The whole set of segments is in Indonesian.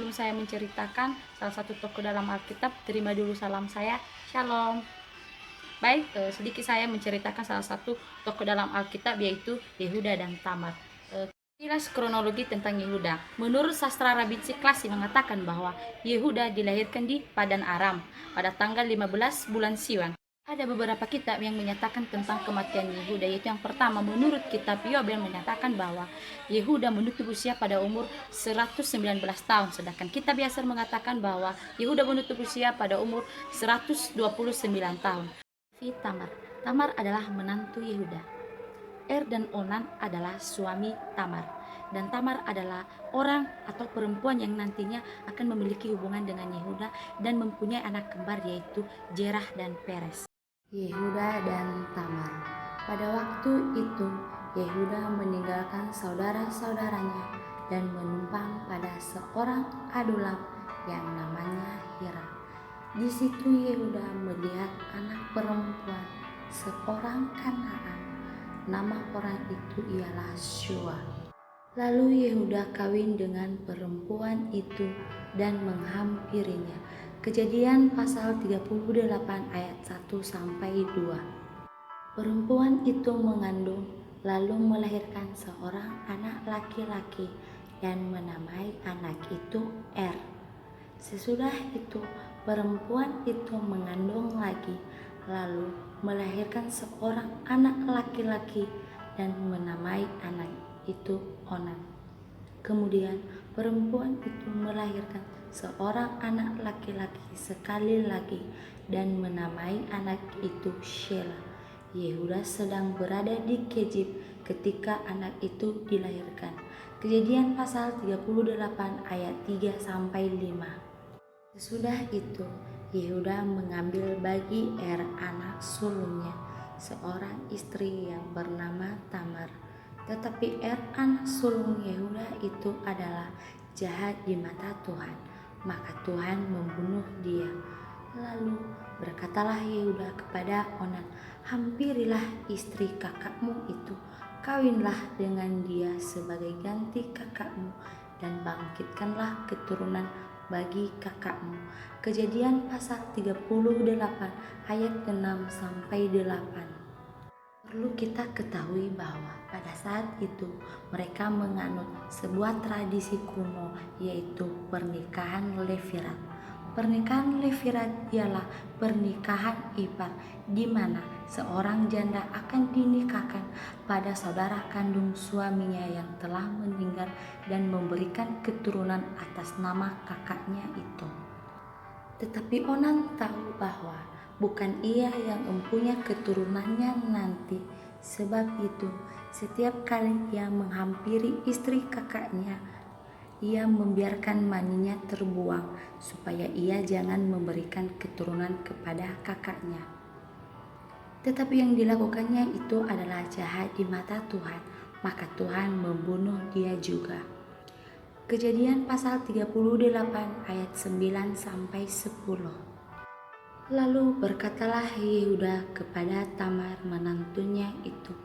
sebelum saya menceritakan salah satu tokoh dalam Alkitab, terima dulu salam saya. Shalom. Baik, sedikit saya menceritakan salah satu tokoh dalam Alkitab, yaitu Yehuda dan Tamar. Kilas kronologi tentang Yehuda. Menurut sastra Rabbi Ciklasi mengatakan bahwa Yehuda dilahirkan di Padan Aram pada tanggal 15 bulan Siwan. Ada beberapa kitab yang menyatakan tentang kematian Yehuda, yaitu yang pertama menurut kitab Yobel menyatakan bahwa Yehuda menutup usia pada umur 119 tahun, sedangkan kitab Yasser mengatakan bahwa Yehuda menutup usia pada umur 129 tahun. Tamar. Tamar adalah menantu Yehuda. Dan Onan adalah suami Tamar, dan Tamar adalah orang atau perempuan yang nantinya akan memiliki hubungan dengan Yehuda dan mempunyai anak kembar, yaitu Jerah dan Peres. Yehuda dan Tamar. Pada waktu itu Yehuda meninggalkan saudara-saudaranya dan menumpang pada seorang adulam yang namanya Hira. Di situ Yehuda melihat anak perempuan seorang Kanaan. Nama orang itu ialah Shua. Lalu Yehuda kawin dengan perempuan itu dan menghampirinya. Kejadian pasal 38 ayat 1 sampai 2. Perempuan itu mengandung lalu melahirkan seorang anak laki-laki dan menamai anak itu Sesudah itu perempuan itu mengandung lagi lalu melahirkan seorang anak laki-laki dan menamai anak itu Onan. Kemudian perempuan itu melahirkan seorang anak laki-laki sekali lagi dan menamai anak itu Shelah. Yehuda sedang berada di Kejib ketika anak itu dilahirkan. Kejadian pasal 38 ayat 3 sampai 5. Sesudah itu Yehuda mengambil bagi anak sulungnya seorang istri yang bernama Tamar. Tetapi anak sulung Yehuda itu adalah jahat di mata Tuhan, maka Tuhan membunuh dia. Lalu berkatalah Yehuda kepada Onan, hampirilah istri kakakmu itu, kawinlah dengan dia sebagai ganti kakakmu, dan bangkitkanlah keturunan bagi kakakmu. Kejadian pasal 38 ayat 6 sampai 8. Perlu kita ketahui bahwa pada saat itu mereka menganut sebuah tradisi kuno, yaitu pernikahan levirat. Pernikahan levirat ialah pernikahan ipar, di mana seorang janda akan dinikahkan pada saudara kandung suaminya yang telah meninggal dan memberikan keturunan atas nama kakaknya itu. Tetapi Onan tahu bahwa bukan ia yang mempunyai keturunannya nanti. Sebab itu, setiap kali ia menghampiri istri kakaknya, ia membiarkan maninya terbuang supaya ia jangan memberikan keturunan kepada kakaknya. Tetapi yang dilakukannya itu adalah jahat di mata Tuhan, maka Tuhan membunuh dia juga. Kejadian pasal 38 ayat 9 sampai 10. Lalu berkatalah Yehuda kepada Tamar menantunya itu,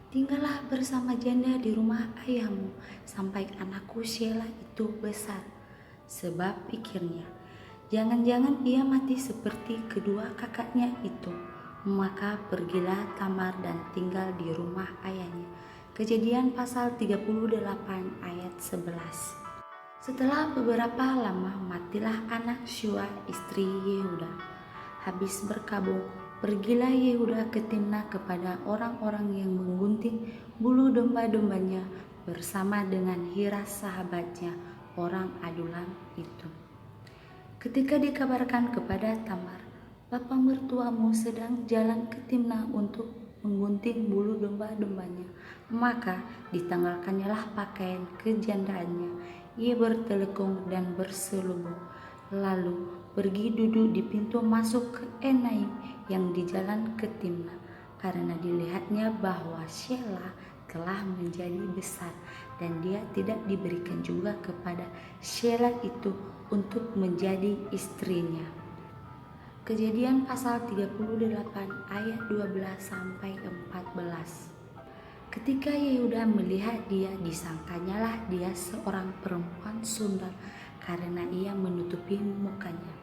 tinggallah bersama janda di rumah ayahmu sampai anakku Shelah itu besar. Sebab pikirnya, jangan-jangan ia mati seperti kedua kakaknya itu. Maka pergilah Tamar dan tinggal di rumah ayahnya. Kejadian pasal 38 ayat 11. Setelah beberapa lama matilah anak Shua istri Yehuda. Habis berkabung, pergilah Yehuda ke Timnah kepada orang-orang yang menggunting bulu domba-dombanya bersama dengan Hira sahabatnya, orang adulam itu. Ketika dikabarkan kepada Tamar, bapa mertuamu sedang jalan ke Timnah untuk menggunting bulu domba-dombanya, maka ditanggalkannyalah pakaian kejandaannya. Ia bertelekung dan berselubung, lalu pergi duduk di pintu masuk ke Enaim yang di jalan ke Timnah, karena dilihatnya bahwa Shelah telah menjadi besar dan dia tidak diberikan juga kepada Shelah itu untuk menjadi istrinya. Kejadian pasal 38 ayat 12 sampai 14. Ketika Yehuda melihat dia, disangkanyalah dia seorang perempuan sundal karena ia menutupi mukanya.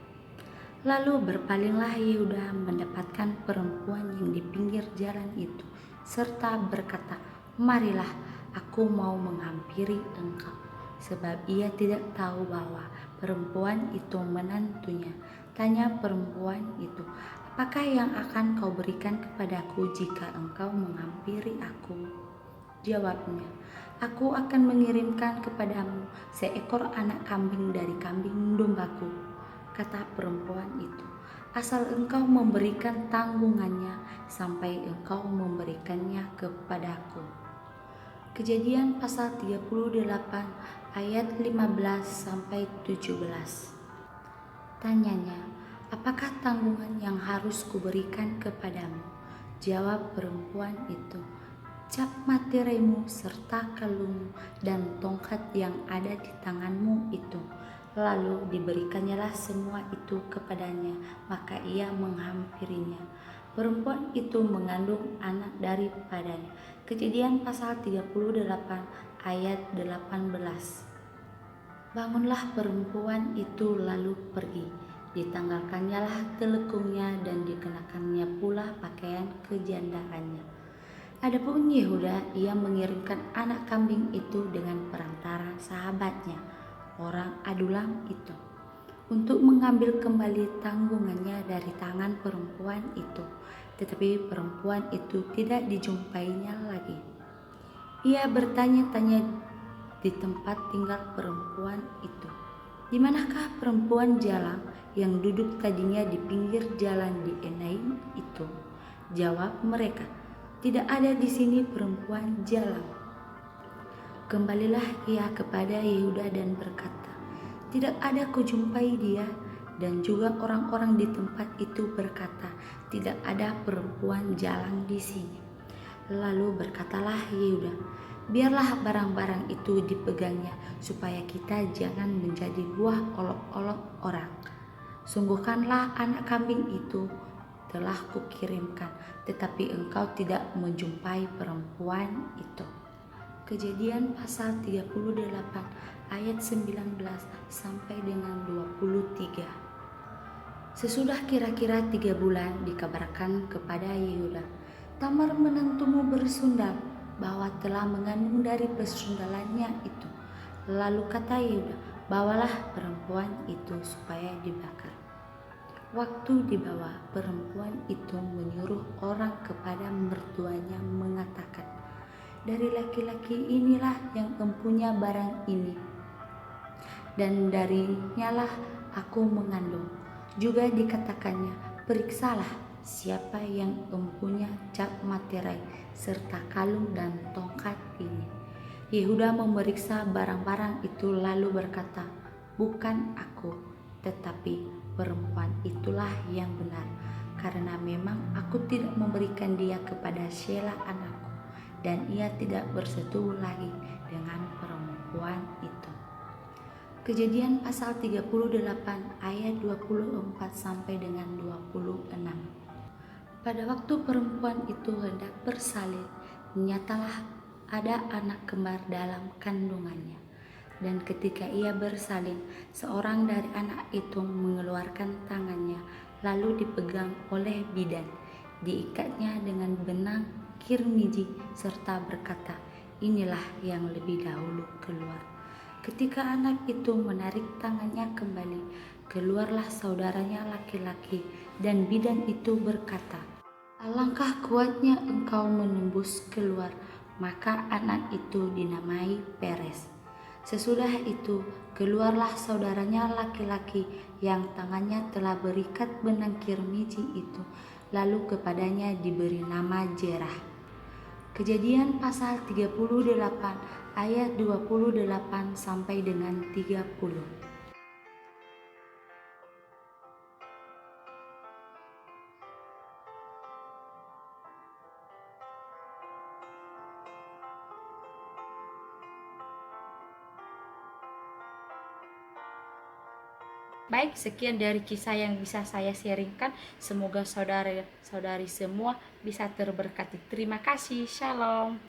Lalu berpalinglah Yehuda mendapatkan perempuan yang di pinggir jalan itu, serta berkata, "Marilah, aku mau menghampiri engkau." Sebab ia tidak tahu bahwa perempuan itu menantunya. Tanya perempuan itu, "Apakah yang akan kau berikan kepadaku jika engkau menghampiri aku?" Jawabnya, "Aku akan mengirimkan kepadamu seekor anak kambing dari kambing dombaku." Kata perempuan itu, "Asal engkau memberikan tanggungannya sampai engkau memberikannya kepadaku." Kejadian pasal 38 ayat 15 sampai 17. Tanyanya, "Apakah tanggungan yang harus kuberikan kepadamu?" Jawab perempuan itu, "Cap materaimu serta kalungmu dan tongkat yang ada di tanganmu itu." Lalu diberikannya semua itu kepadanya, maka ia menghampirinya. Perempuan itu mengandung anak daripadanya. Kejadian pasal 38 ayat 18. Bangunlah perempuan itu lalu pergi. Ditanggalkannya telekungnya dan dikenakannya pula pakaian kejandaannya. Adapun Yehuda, ia mengirimkan anak kambing itu dengan perantara sahabatnya, orang Adulam itu, untuk mengambil kembali tanggungannya dari tangan perempuan itu. Tetapi perempuan itu tidak dijumpainya lagi. Ia bertanya-tanya di tempat tinggal perempuan itu, "Di manakah perempuan jalang yang duduk tadinya di pinggir jalan di Enaim itu?" Jawab mereka, "Tidak ada di sini perempuan jalang." Kembalilah ia kepada Yehuda dan berkata, "Tidak ada kujumpai dia." Dan juga orang-orang di tempat itu berkata, "Tidak ada perempuan jalang di sini." Lalu berkatalah Yehuda, "Biarlah barang-barang itu dipegangnya, supaya kita jangan menjadi buah olok-olok orang. Sungguhkanlah anak kambing itu telah kukirimkan, tetapi engkau tidak menjumpai perempuan itu." Kejadian pasal 38 ayat 19 sampai dengan 23. Sesudah kira-kira 3 bulan dikabarkan kepada Yehuda, "Tamar menantumu bersundal," bahwa telah mengandung dari persundalannya itu. Lalu kata Yehuda, "Bawalah perempuan itu supaya dibakar." Waktu dibawa, perempuan itu menyuruh orang kepada mertuanya mengatakan, "Dari laki-laki inilah yang empunya barang ini, dan darinyalah aku mengandung." Juga dikatakannya, "Periksalah siapa yang empunya cap materai serta kalung dan tongkat ini." Yehuda memeriksa barang-barang itu lalu berkata, "Bukan aku, tetapi perempuan itulah yang benar, karena memang aku tidak memberikan dia kepada Shelah anakku." Dan ia tidak bersetubuh lagi dengan perempuan itu. Kejadian pasal 38 ayat 24 sampai dengan 26. Pada waktu perempuan itu hendak bersalin, nyatalah ada anak kembar dalam kandungannya. Dan ketika ia bersalin, seorang dari anak itu mengeluarkan tangannya, lalu dipegang oleh bidan, diikatnya dengan benang kirmiji, serta berkata, "Inilah yang lebih dahulu keluar." Ketika anak itu menarik tangannya kembali, keluarlah saudaranya laki-laki, dan bidan itu berkata, "Alangkah kuatnya engkau menembus keluar." Maka anak itu dinamai Peres. Sesudah itu keluarlah saudaranya laki-laki yang tangannya telah berikat benang kirmiji itu, lalu kepadanya diberi nama Jerah. Kejadian pasal 38 ayat 28 sampai dengan 30. Baik, sekian dari kisah yang bisa saya sharingkan. Semoga saudara-saudari semua bisa terberkati. Terima kasih. Shalom.